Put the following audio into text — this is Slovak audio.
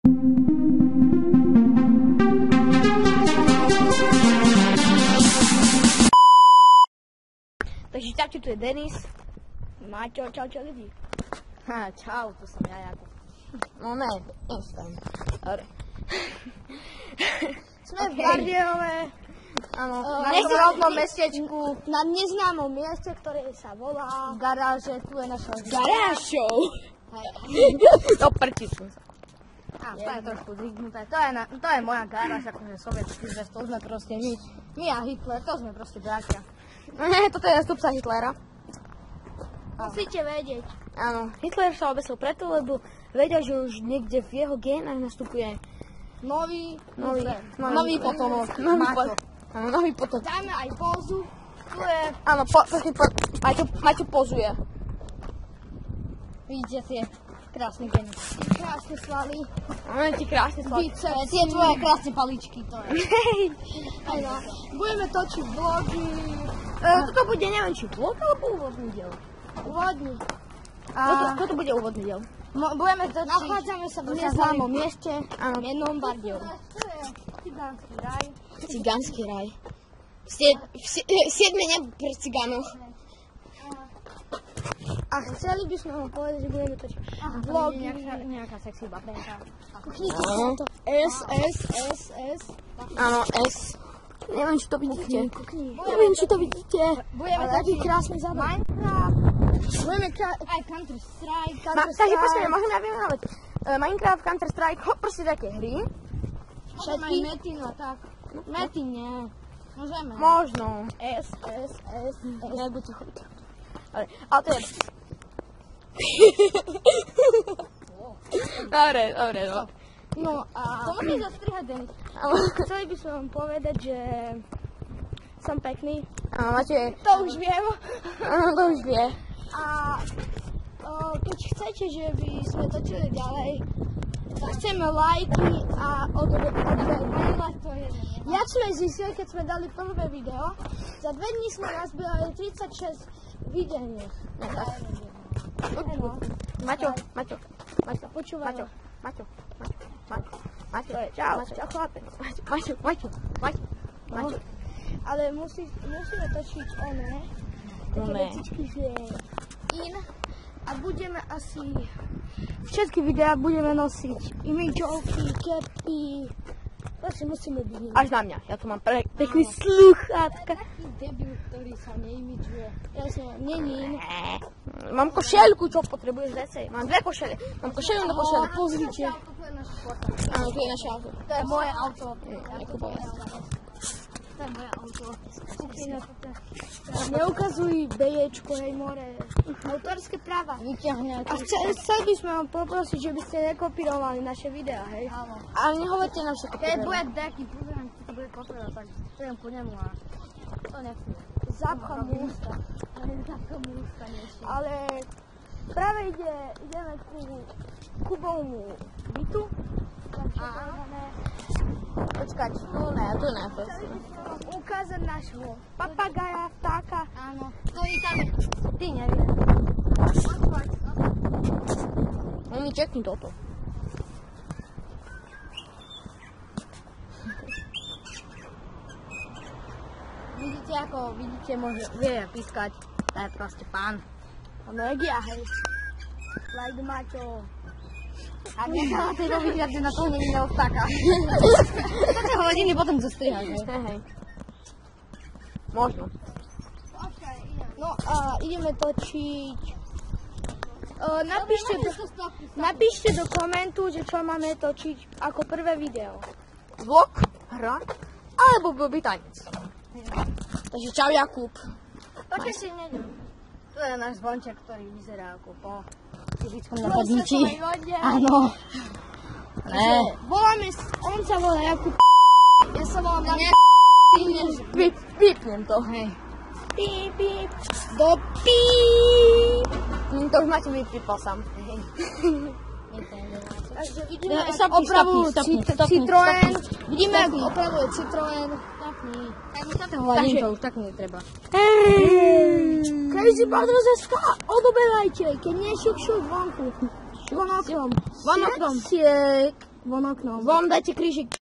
Takže čaute, tu je Denis. Maťo, čau lidi. Čau, to som ja, Jakub. No ne, nevstajím. Dobre. Sme v Bardejove. Áno, na tom rodnom mestečku. Na neznámom mieste, ktoré sa volá... Garáže, tu je naša... Garážou. To prčí som sa. To je trošku zvyknuté. To je moja garáž, akože sovietský zväz, to sme proste my a Hitler, to sme proste bratia. Ne, toto je zastupca Hitlera. Musíte vedieť. Áno, Hitler sa obesil preto, lebo vedel, že už niekde v jeho génach nastupuje nový potomok. Nový potomok. Dáme aj pózu. Tu je... Áno, Maťo pozuje. Vidíte tie krásne gény. Krásne svaly. Áno, tie krásne svaly. Tie tvoje krásne paličky, to je. Budeme točiť vlogy. Toto bude, neviem, či vlog alebo úvodný diel. Úvodný. Toto bude úvodný diel. Budeme točiť. Nachádzame sa v neznámom mieste. Áno. V jednom Bardejove. Tu je cigánsky raj. Cigánsky raj. Siedme nebo pre cigánoch. A chceli by sme vám povedať, že budeme točiť vlogy. Nejaká sexy babenka. Kuknite sa to. S. Áno, S. Neviem, či to vidíte. Kukni. Neviem, či to vidíte. Budeme taký krásny zábor. Minecraft. Budeme aj Counter-Strike. Takže počkaj, môžem ja vymenovať. Minecraft, Counter-Strike, proste také hry. Všetky. Metin a tak. Metin nie. Môžeme. Možno. S. Nebuď choviť. Ale to je... Dobre. No a... To musíš zastrihať, Denis. Chceli by som vám povedať, že... som pekný. Áno, máte... To už viem. Áno, to už vie. A... keď chcete, že by sme točili ďalej, chceme lajky a odbej. Jak sme zistili, keď sme dali prvé video, za 2 dní sme nazbierali 36 videní. Maťo. Počúvaj. Maťo. Čau, chlapec. Maťo. Ale musíme točiť také vecičky, že a budeme asi všetky videá budeme nosiť imidžovky, kepy, proste musíme byť. Až na mňa, ja tu mám pekný sluchátka. Taký debil, ktorý sa neimidžuje. Ja som není. Mám košeľku, čo potrebuješ viacej? Mám 2 košele. Mám košeľu na košele. Pozrite. Áno, to je naše auto. To je moje auto. To je moje auto. Neukazuj BJčko, hej more. Autorské práva. Vyťahne. A chceli by sme vám poprosiť, že by ste nekopírovali naše videá, hej? Áno. Ale nehovorte nám všetko. Keď bude taký, pozriem, keď to bude kopírovať, tak pôjdem po nemu a to nechcem. Zapchám mu ústa. Ale práve ideme ku Kubovmu bytu. Počkať, tu ne. Chceli by sme vám ukázať nášho papagaja, vtáka. Áno. Ktorý tam je. Ty neviem. No mi čekni toto. Vidíte, môže vie pískať. To je proste pán. On je hej. Like Maťo. A nechala tejto vyhľad, že na toho nevidel vtáka. Také hodiny potom zostrihaš, hej. Možno. No a ideme točiť. Napíšte do komentu, že čo máme točiť ako prvé video. Vlog, hra, alebo blbý tanec. Takže čau Jakub. Počkaj si nedem. To je náš zvonček, ktorý vyzerá ako po fyzickom napadnutí. Áno. Ne. On sa volá Jakub. Ja sa volám Jakub. Vypnem to, hej. Píp. Do píp. To už máte vypípal sám. Takže vidíme, ako opravujú Citroën. Vidíme, ako opravuje Citroën. Takže už tak netreba. Crazy Brothers SK, odoberajte, keď nie šup vonku. Vonokrom. Von oknom. Von, dajte krížik.